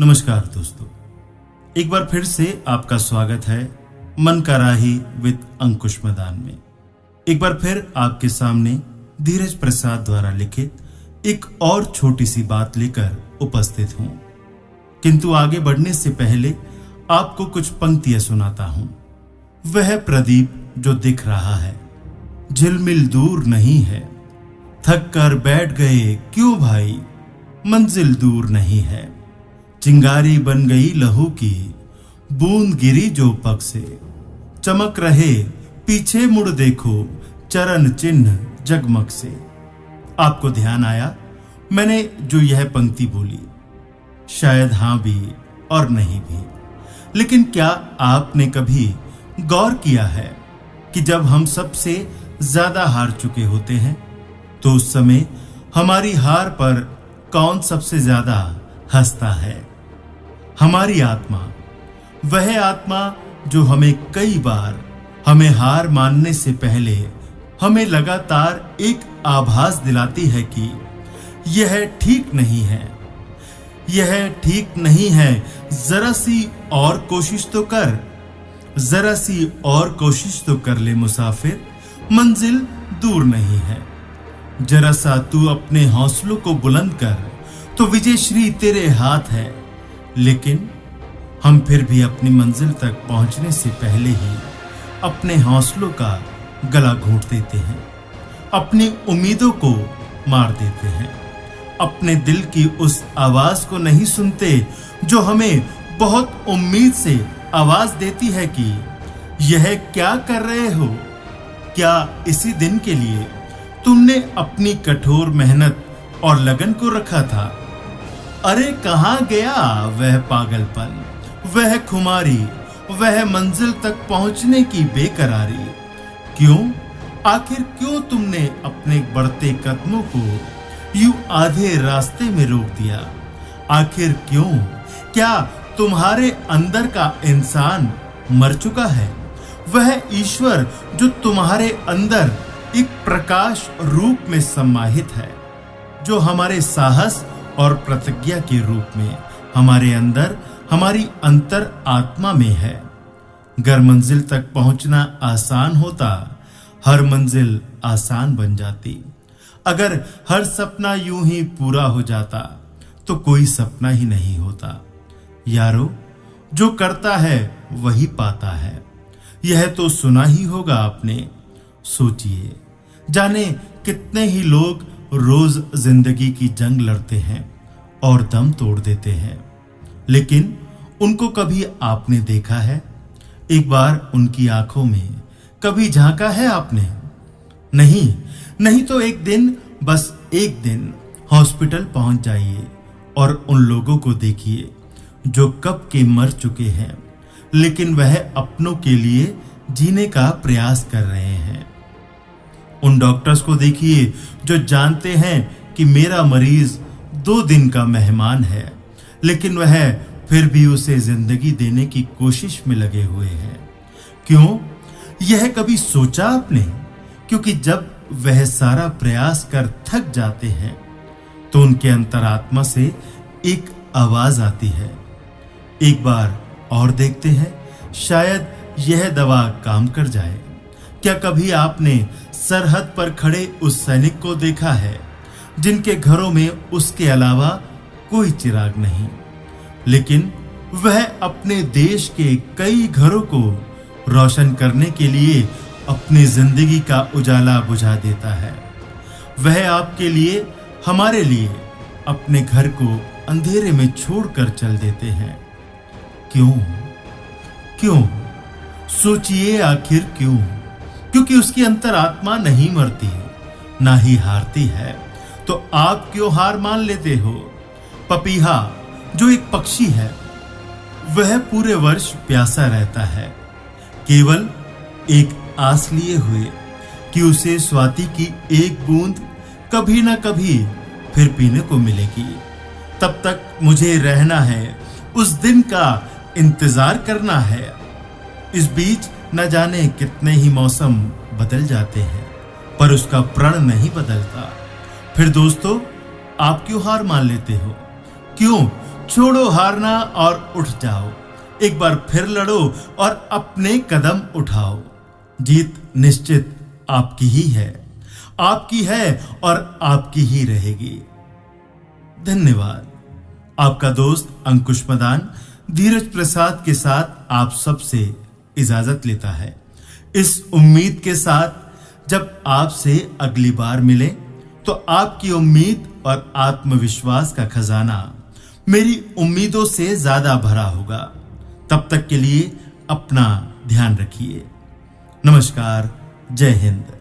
नमस्कार दोस्तों, एक बार फिर से आपका स्वागत है मन का राही विद अंकुश मदान में। एक बार फिर आपके सामने धीरज प्रसाद द्वारा लिखित एक और छोटी सी बात लेकर उपस्थित हूं। किंतु आगे बढ़ने से पहले आपको कुछ पंक्तियां सुनाता हूं। वह प्रदीप जो दिख रहा है झिलमिल दूर नहीं है, थक कर बैठ गए क्यों भाई, मंजिल दूर नहीं है। चिंगारी बन गई लहू की, बूंद गिरी जो पग से, चमक रहे पीछे मुड़ देखो चरण चिन्ह जगमग से। आपको ध्यान आया मैंने जो यह पंक्ति बोली? शायद हां भी और नहीं भी, लेकिन क्या आपने कभी गौर किया है कि जब हम सबसे ज्यादा हार चुके होते हैं तो उस समय हमारी हार पर कौन सबसे ज्यादा हंसता है? हमारी आत्मा, वह आत्मा जो हमें कई बार हमें हार मानने से पहले हमें लगातार एक आभास दिलाती है कि यह ठीक नहीं है, यह ठीक नहीं है, जरा सी और कोशिश तो कर, जरा सी और कोशिश तो कर ले मुसाफिर, मंजिल दूर नहीं है। जरा सा तू अपने हौसलों को बुलंद कर तो विजय श्री तेरे हाथ है। लेकिन हम फिर भी अपनी मंजिल तक पहुंचने से पहले ही अपने हौसलों का गला घोंट देते हैं, अपनी उम्मीदों को मार देते हैं, अपने दिल की उस आवाज को नहीं सुनते जो हमें बहुत उम्मीद से आवाज देती है कि यह क्या कर रहे हो? क्या इसी दिन के लिए तुमने अपनी कठोर मेहनत और लगन को रखा था? अरे कहां गया वह पागलपन, वह खुमारी, वह मंजिल तक पहुंचने की बेकरारी? क्यों, आखिर क्यों तुमने अपने बढ़ते कदमों को यूं आधे रास्ते में रोक दिया? आखिर क्यों? क्या तुम्हारे अंदर का इंसान मर चुका है? वह ईश्वर जो तुम्हारे अंदर एक प्रकाश रूप में समाहित है, जो हमारे साहस और प्रतिज्ञा के रूप में हमारे अंदर, हमारी अंतर आत्मा में है। अगर मंजिल तक पहुंचना आसान होता, हर मंजिल आसान बन जाती। अगर हर सपना यूं ही पूरा हो जाता तो कोई सपना ही नहीं होता। यारो, जो करता है वही पाता है, यह तो सुना ही होगा आपने। सोचिए, जाने कितने ही लोग रोज जिंदगी की जंग लड़ते हैं और दम तोड़ देते हैं, लेकिन उनको कभी आपने देखा है? एक बार उनकी आंखों में कभी झांका है आपने? नहीं तो एक दिन, बस एक दिन हॉस्पिटल पहुंच जाइए और उन लोगों को देखिए जो कब के मर चुके हैं, लेकिन वह अपनों के लिए जीने का प्रयास कर रहे हैं। उन डॉक्टर्स को देखिए जो जानते हैं कि मेरा मरीज 2 दिन का मेहमान है, लेकिन वह फिर भी उसे जिंदगी देने की कोशिश में लगे हुए हैं। क्यों? यह कभी सोचा आपने? क्योंकि जब वह सारा प्रयास कर थक जाते हैं तो उनके अंतरात्मा से एक आवाज आती है, एक बार और देखते हैं, शायद यह दवा काम कर जाए। क्या कभी आपने सरहद पर खड़े उस सैनिक को देखा है जिनके घरों में उसके अलावा कोई चिराग नहीं, लेकिन वह अपने देश के कई घरों को रोशन करने के लिए अपनी जिंदगी का उजाला बुझा देता है? वह आपके लिए, हमारे लिए अपने घर को अंधेरे में छोड़कर चल देते हैं। क्यों? सोचिए, आखिर क्यों? क्योंकि उसकी अंतरात्मा नहीं मरती, ना ही हारती है। तो आप क्यों हार मान लेते हो? पपीहा जो एक पक्षी है, वह पूरे वर्ष प्यासा रहता है, केवल एक आस लिए हुए कि उसे स्वाति की एक बूंद कभी ना कभी फिर पीने को मिलेगी। तब तक मुझे रहना है, उस दिन का इंतजार करना है। इस बीच न जाने कितने ही मौसम बदल जाते हैं, पर उसका प्रण नहीं बदलता। फिर दोस्तों, आप क्यों हार मान लेते हो? छोड़ो हारना और उठ जाओ। एक बार फिर लड़ो और अपने कदम उठाओ। जीत निश्चित आपकी ही है, आपकी है और आपकी ही रहेगी। धन्यवाद। आपका दोस्त अंकुश मदान धीरज प्रसाद के साथ आप सबसे इजाजत लेता है, इस उम्मीद के साथ जब आपसे अगली बार मिले तो आपकी उम्मीद और आत्मविश्वास का खजाना मेरी उम्मीदों से ज्यादा भरा होगा। तब तक के लिए अपना ध्यान रखिए। नमस्कार। जय हिंद।